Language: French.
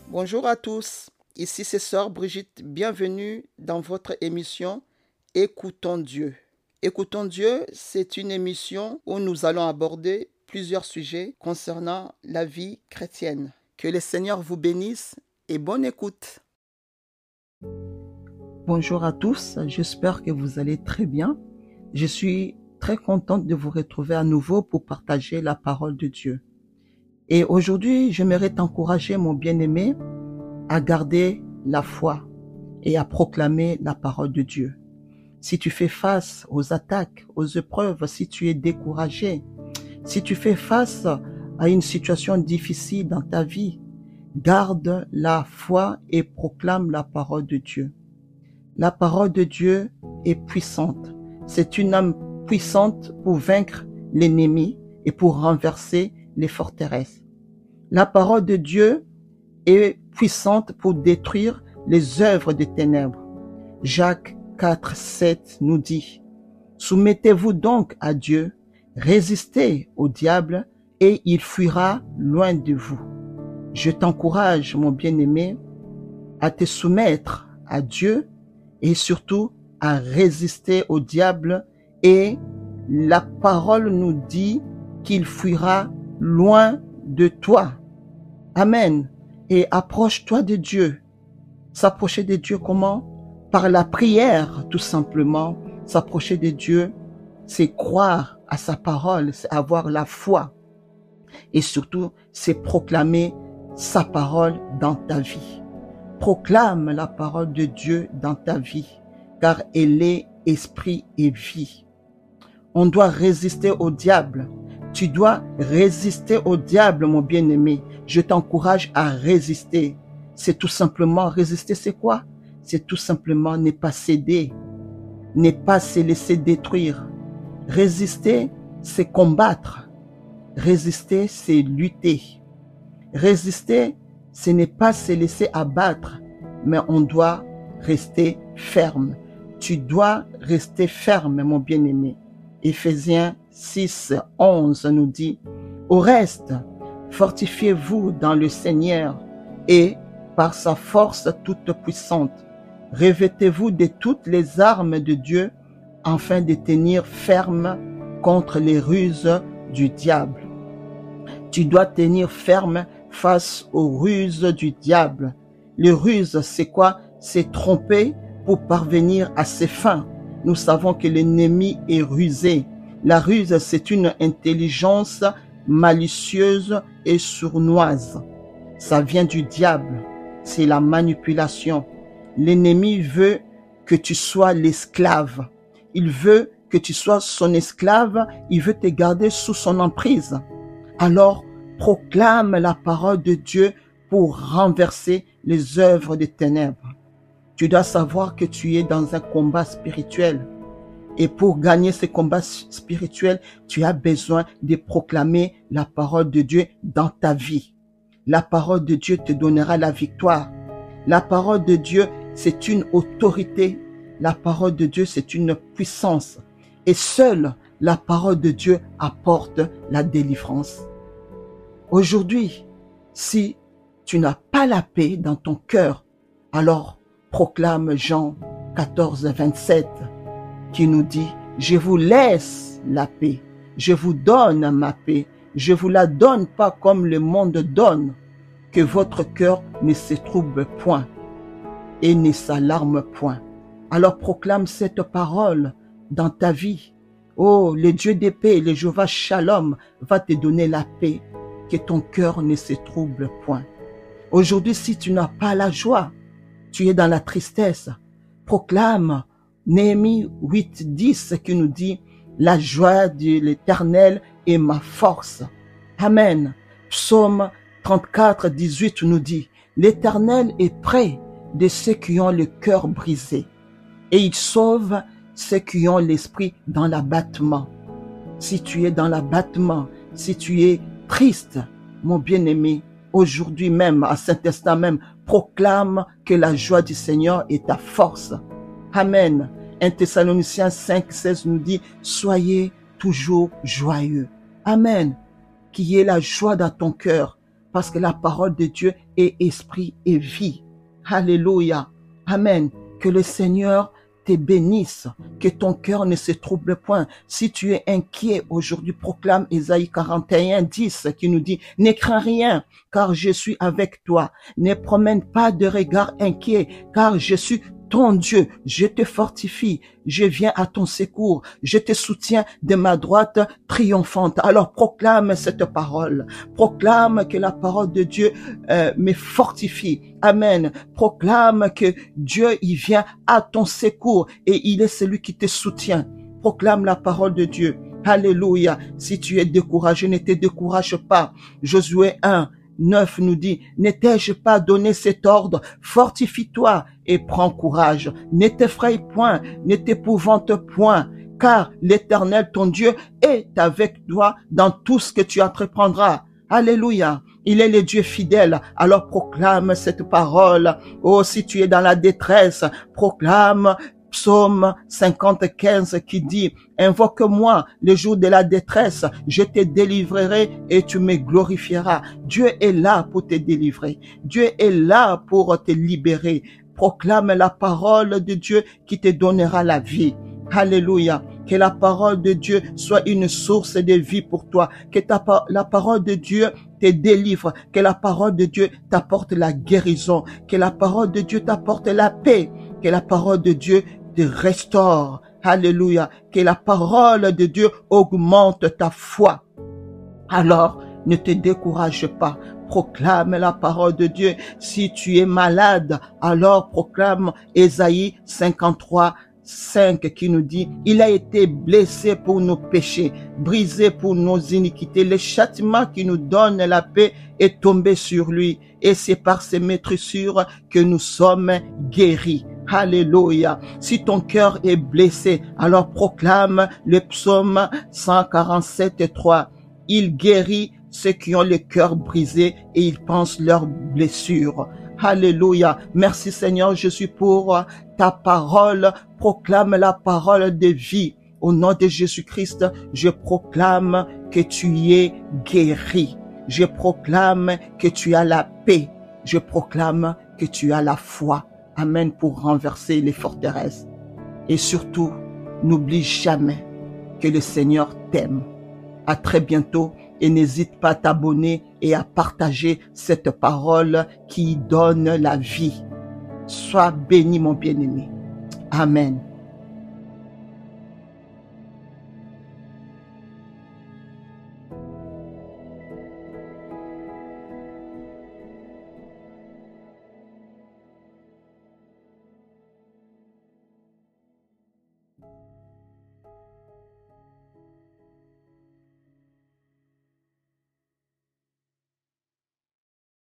Bonjour à tous, ici c'est Sœur Brigitte, bienvenue dans votre émission Écoutons Dieu. Écoutons Dieu, c'est une émission où nous allons aborder plusieurs sujets concernant la vie chrétienne. Que le Seigneur vous bénisse et bonne écoute. Bonjour à tous, j'espère que vous allez très bien. Je suis très contente de vous retrouver à nouveau pour partager la parole de Dieu. Et aujourd'hui, j'aimerais t'encourager, mon bien-aimé, à garder la foi et à proclamer la parole de Dieu. Si tu fais face aux attaques, aux épreuves, si tu es découragé, si tu fais face à une situation difficile dans ta vie, garde la foi et proclame la parole de Dieu. La parole de Dieu est puissante. C'est une âme puissante pour vaincre l'ennemi et pour renverser les forteresses. La parole de Dieu est puissante pour détruire les œuvres des ténèbres. Jacques 4:7 nous dit: soumettez-vous donc à Dieu, résistez au diable et il fuira loin de vous. Je t'encourage, mon bien-aimé, à te soumettre à Dieu et surtout à résister au diable, et la parole nous dit qu'il fuira loin de toi. Amen. Et approche-toi de Dieu. S'approcher de Dieu comment? Par la prière, tout simplement. S'approcher de Dieu, c'est croire à sa parole, c'est avoir la foi. Et surtout, c'est proclamer sa parole dans ta vie. Proclame la parole de Dieu dans ta vie, car elle est esprit et vie. On doit résister au diable. Tu dois résister au diable, mon bien-aimé. Je t'encourage à résister. C'est tout simplement résister, c'est quoi? C'est tout simplement ne pas céder, ne pas se laisser détruire. Résister, c'est combattre. Résister, c'est lutter. Résister, ce n'est pas se laisser abattre, mais on doit rester ferme. Tu dois rester ferme, mon bien-aimé. Éphésiens 6:11 nous dit: au reste, fortifiez-vous dans le Seigneur et par sa force toute puissante. Revêtez-vous de toutes les armes de Dieu afin de tenir ferme contre les ruses du diable. Tu dois tenir ferme face aux ruses du diable. Les ruses, c'est quoi? C'est tromper pour parvenir à ses fins. Nous savons que l'ennemi est rusé. La ruse, c'est une intelligence malicieuse et sournoise. Ça vient du diable. C'est la manipulation. L'ennemi veut que tu sois l'esclave. Il veut que tu sois son esclave. Il veut te garder sous son emprise. Alors, proclame la parole de Dieu pour renverser les œuvres des ténèbres. Tu dois savoir que tu es dans un combat spirituel. Et pour gagner ce combat spirituel, tu as besoin de proclamer la parole de Dieu dans ta vie. La parole de Dieu te donnera la victoire. La parole de Dieu, c'est une autorité. La parole de Dieu, c'est une puissance. Et seule la parole de Dieu apporte la délivrance. Aujourd'hui, si tu n'as pas la paix dans ton cœur, alors proclame Jean 14:27 qui nous dit: je vous laisse la paix, je vous donne ma paix, je vous la donne pas comme le monde donne, que votre cœur ne se trouble point et ne s'alarme point. Alors proclame cette parole dans ta vie. Oh, le Dieu de paix, le Jéhovah Shalom va te donner la paix, que ton cœur ne se trouble point. Aujourd'hui, si tu n'as pas la joie, tu es dans la tristesse, proclame Néhémie 8:10 qui nous dit: la joie de l'Éternel est ma force. Amen. Psaume 34:18 nous dit: l'Éternel est près de ceux qui ont le cœur brisé et il sauve ceux qui ont l'esprit dans l'abattement. Si tu es dans l'abattement, si tu es triste, mon bien-aimé, aujourd'hui même, à Saint-Instant même, proclame que la joie du Seigneur est ta force. Amen. 1 Thessaloniciens 5:16 nous dit, soyez toujours joyeux. Amen. Qu'il y ait la joie dans ton cœur, parce que la parole de Dieu est esprit et vie. Alléluia. Amen. Que le Seigneur te bénisse, que ton cœur ne se trouble point. Si tu es inquiet aujourd'hui, proclame Ésaïe 41:10 qui nous dit, ne crains rien, car je suis avec toi. Ne promène pas de regard inquiet, car je suis ton Dieu, je te fortifie, je viens à ton secours, je te soutiens de ma droite triomphante. Alors proclame cette parole, proclame que la parole de Dieu me fortifie. Amen. Proclame que Dieu, il vient à ton secours et il est celui qui te soutient. Proclame la parole de Dieu. Alléluia. Si tu es découragé, ne te décourage pas. Josué 1:9 nous dit, ne t'ai-je pas donné cet ordre? Fortifie-toi et prends courage. Ne t'effraie point, ne t'épouvante point, car l'Éternel, ton Dieu, est avec toi dans tout ce que tu entreprendras. Alléluia. Il est le Dieu fidèle. Alors proclame cette parole. Oh, si tu es dans la détresse, proclame Psaume 50:15 qui dit, invoque-moi le jour de la détresse, je te délivrerai et tu me glorifieras. Dieu est là pour te délivrer. Dieu est là pour te libérer. Proclame la parole de Dieu qui te donnera la vie. Alléluia. Que la parole de Dieu soit une source de vie pour toi. Que la parole de Dieu te délivre. Que la parole de Dieu t'apporte la guérison. Que la parole de Dieu t'apporte la paix. Que la parole de Dieu te restaure. Alléluia. Que la parole de Dieu augmente ta foi. Alors, ne te décourage pas. Proclame la parole de Dieu. Si tu es malade, alors proclame Ésaïe 53:5 qui nous dit, il a été blessé pour nos péchés, brisé pour nos iniquités. Le châtiment qui nous donne la paix est tombé sur lui. Et c'est par ses meurtrissures que nous sommes guéris. Alléluia. Si ton cœur est blessé, alors proclame le psaume 147:3. Il guérit ceux qui ont le cœur brisé et ils pensent leurs blessures. Alléluia. Merci Seigneur Jésus pour ta parole. Proclame la parole de vie. Au nom de Jésus-Christ, je proclame que tu es guéri. Je proclame que tu as la paix. Je proclame que tu as la foi. Amen, pour renverser les forteresses. Et surtout, n'oublie jamais que le Seigneur t'aime. À très bientôt et n'hésite pas à t'abonner et à partager cette parole qui donne la vie. Sois béni mon bien-aimé. Amen.